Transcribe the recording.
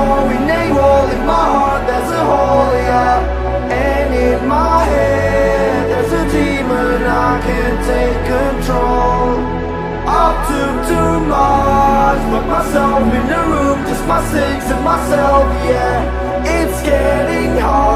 going AWOL. In my heart there's a hole, yeah. And in my head there's a demon I can't take control. I took too much, locked myself in a room, just my six and myself, yeah. It's getting hard.